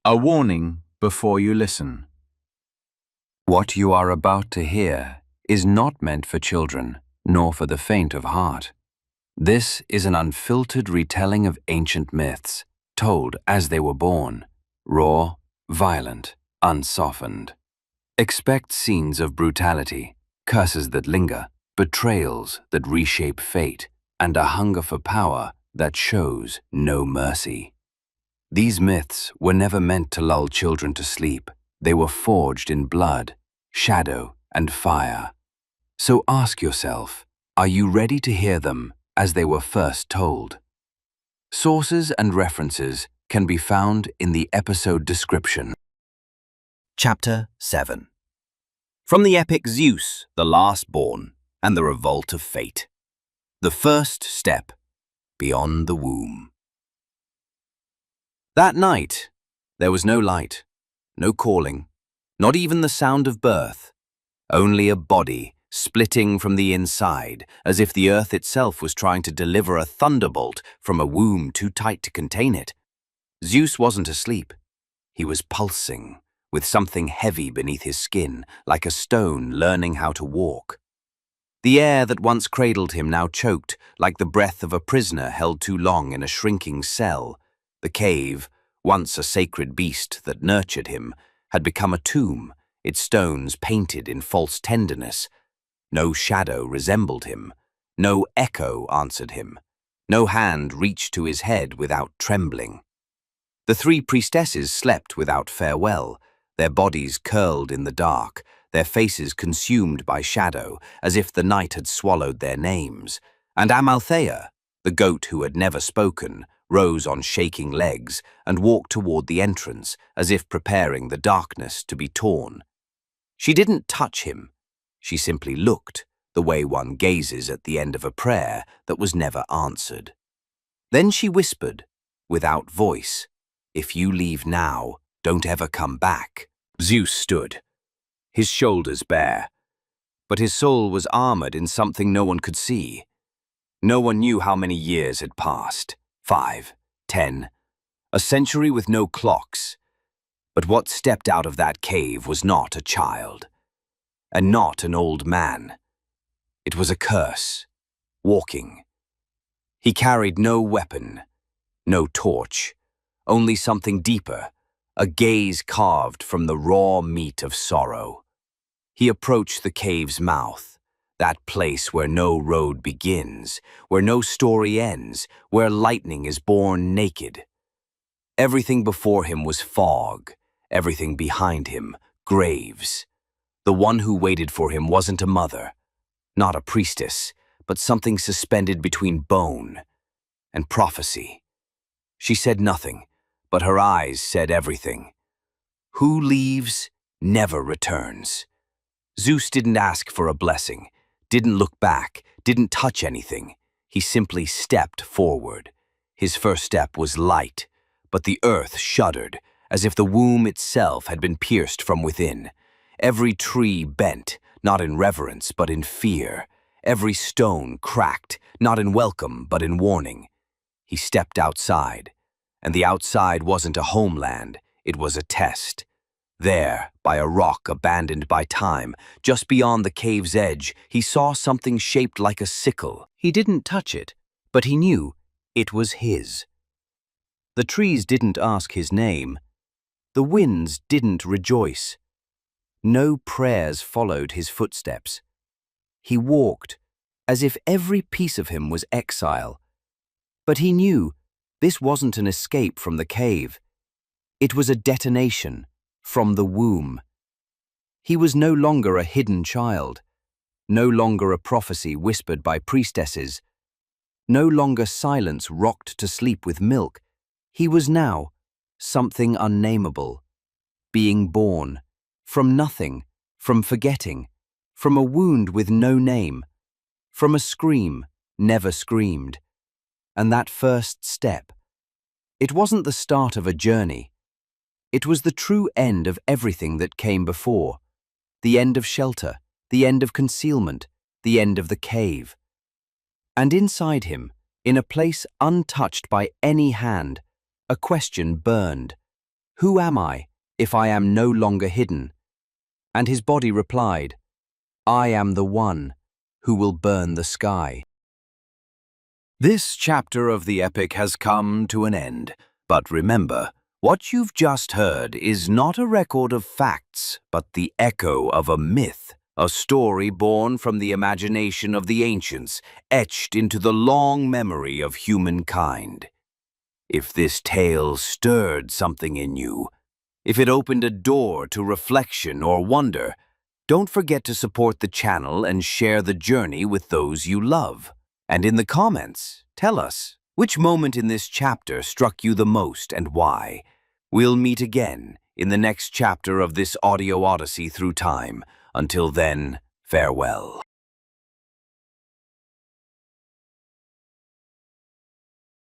A warning before you listen. What you are about to hear is not meant for children, nor for the faint of heart. This is an unfiltered retelling of ancient myths, told as they were born, raw, violent, unsoftened. Expect scenes of brutality, curses that linger, betrayals that reshape fate, and a hunger for power that shows no mercy. These myths were never meant to lull children to sleep. They were forged in blood, shadow, and fire. So ask yourself, are you ready to hear them as they were first told? Sources and references can be found in the episode description. Chapter 7. From the Epic Zeus, the Last-Born, and the Revolt of Fate. The first step beyond the womb. That night, there was no light, no calling, not even the sound of birth, only a body splitting from the inside, as if the earth itself was trying to deliver a thunderbolt from a womb too tight to contain it. Zeus wasn't asleep. He was pulsing, with something heavy beneath his skin, like a stone learning how to walk. The air that once cradled him now choked, like the breath of a prisoner held too long in a shrinking cell. The cave, once a sacred beast that nurtured him, had become a tomb, its stones painted in false tenderness. No shadow resembled him. No echo answered him. No hand reached to his head without trembling. The three priestesses slept without farewell, their bodies curled in the dark, their faces consumed by shadow, as if the night had swallowed their names. And Amalthea, the goat who had never spoken, rose on shaking legs and walked toward the entrance, as if preparing the darkness to be torn. She didn't touch him. She simply looked, the way one gazes at the end of a prayer that was never answered. Then she whispered, without voice, "If you leave now, don't ever come back." Zeus stood, his shoulders bare, but his soul was armored in something no one could see. No one knew how many years had passed. 5, 10, a century with no clocks. But what stepped out of that cave was not a child, and not an old man. It was a curse, walking. He carried no weapon, no torch, only something deeper, a gaze carved from the raw meat of sorrow. He approached the cave's mouth, that place where no road begins, where no story ends, where lightning is born naked. Everything before him was fog, everything behind him, graves. The one who waited for him wasn't a mother, not a priestess, but something suspended between bone and prophecy. She said nothing, but her eyes said everything. Who leaves never returns. Zeus didn't ask for a blessing, didn't look back, didn't touch anything. He simply stepped forward. His first step was light, but the earth shuddered, as if the womb itself had been pierced from within. Every tree bent, not in reverence, but in fear. Every stone cracked, not in welcome, but in warning. He stepped outside, and the outside wasn't a homeland, it was a test. There, by a rock abandoned by time, just beyond the cave's edge, he saw something shaped like a sickle. He didn't touch it, but he knew it was his. The trees didn't ask his name. The winds didn't rejoice. No prayers followed his footsteps. He walked, as if every piece of him was exile. But he knew this wasn't an escape from the cave. It was a detonation from the womb. He was no longer a hidden child, no longer a prophecy whispered by priestesses, no longer silence rocked to sleep with milk. He was now something unnameable, being born, from nothing, from forgetting, from a wound with no name, from a scream never screamed. And that first step, it wasn't the start of a journey. It was the true end of everything that came before, the end of shelter, the end of concealment, the end of the cave. And inside him, in a place untouched by any hand, a question burned. "Who am I, if I am no longer hidden?" And his body replied, "I am the one who will burn the sky." This chapter of the epic has come to an end, but remember, what you've just heard is not a record of facts, but the echo of a myth, a story born from the imagination of the ancients, etched into the long memory of humankind. If this tale stirred something in you, if it opened a door to reflection or wonder, don't forget to support the channel and share the journey with those you love. And in the comments, tell us, which moment in this chapter struck you the most and why? We'll meet again in the next chapter of this audio odyssey through time. Until then, farewell.